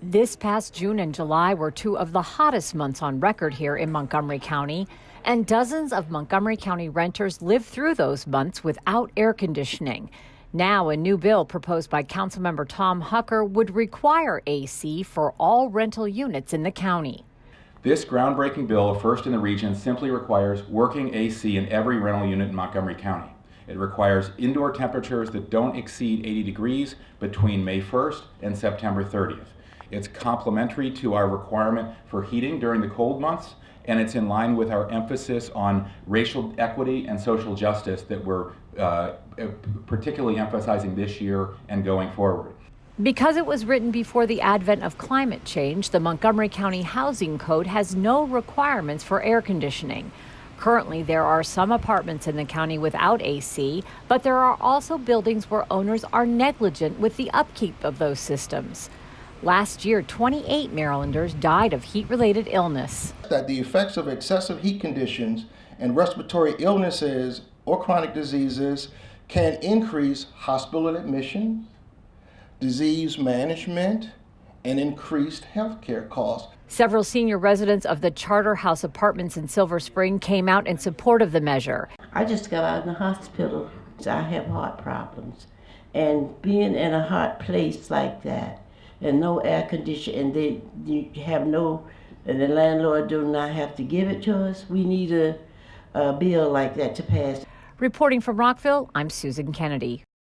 This past June and July were two of the hottest months on record here in Montgomery County, and dozens of Montgomery County renters lived through those months without air conditioning. Now, a new bill proposed by Councilmember Tom Hucker would require AC for all rental units in the county. This groundbreaking bill, first in the region, simply requires working AC in every rental unit in Montgomery County. It requires indoor temperatures that don't exceed 80 degrees between May 1st and September 30th. It's complementary to our requirement for heating during the cold months, and it's in line with our emphasis on racial equity and social justice that we're particularly emphasizing this year and going forward. Because it was written before the advent of climate change, the Montgomery County Housing Code has no requirements for air conditioning. Currently, there are some apartments in the county without AC, but there are also buildings where owners are negligent with the upkeep of those systems. Last year, 28 Marylanders died of heat-related illness. That the effects of excessive heat conditions and respiratory illnesses or chronic diseases can increase hospital admissions, disease management, and increased health care costs. Several senior residents of the Charter House Apartments in Silver Spring came out in support of the measure. I just got out of the hospital. I have heart problems. And being in a hot place like that, and no air conditioning, and the landlord do not have to give it to us, we need a bill like that to pass. Reporting from Rockville, I'm Susan Kennedy.